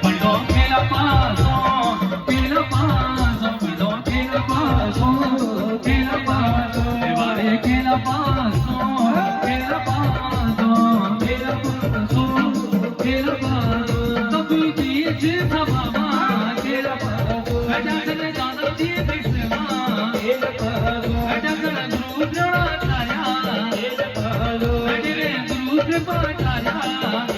पढ़ो खेल पासो खेल पासो पढ़ो खेल पासो खेल पासो वारे खेल पासो खेल पासो खेल पासो खेल पासो तभी चीज सभामा खेल पासो अटकल दानती कृष्णा खेल पासो अटकल गुरु द्रोणाचार्य खेल पासो अटकल गुरु कृपाचार्य